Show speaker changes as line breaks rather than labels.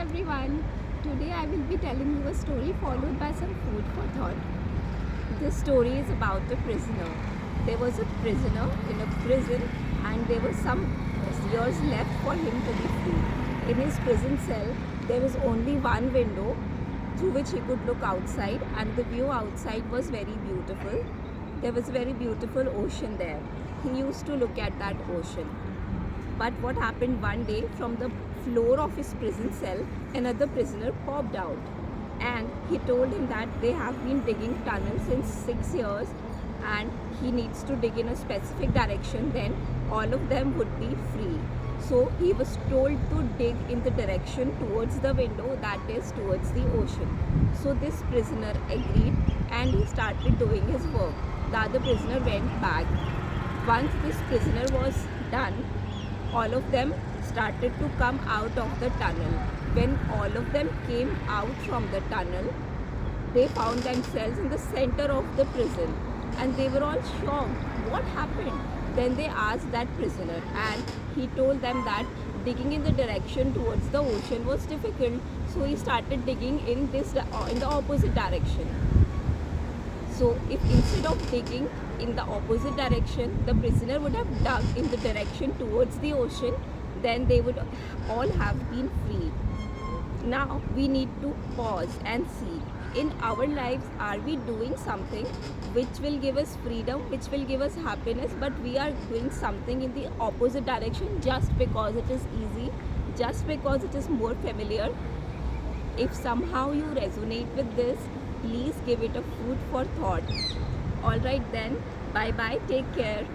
everyone. Today I will be telling you a story followed by some food for thought. This story is about a prisoner. There was a prisoner in a prison and there were some years left for him to be free. In his prison cell, there was only one window through which he could look outside, and the view outside was very beautiful. There was a very beautiful ocean there. He used to look at that ocean. But what happened one day, from the floor of his prison cell, another prisoner popped out and he told him that they have been digging tunnels since 6 years and he needs to dig in a specific direction, then all of them would be free. So he was told to dig in the direction towards the window, that is towards the ocean. So this prisoner agreed and he started doing his work. The other prisoner went back. Once this prisoner was done, all of them started to come out of the tunnel. When all of them came out from the tunnel, they found themselves in the center of the prison and they were all shocked. What happened? Then they asked that prisoner and he told them that digging in the direction towards the ocean was difficult, so he started digging in the opposite direction. So if instead of digging in the opposite direction, the prisoner would have dug in the direction towards the ocean, then they would all have been free. Now we need to pause and see, in our lives, are we doing something which will give us freedom, which will give us happiness, but we are doing something in the opposite direction just because it is easy, just because it is more familiar? If somehow you resonate with this, please give it a food for thought. Alright then, bye bye, take care.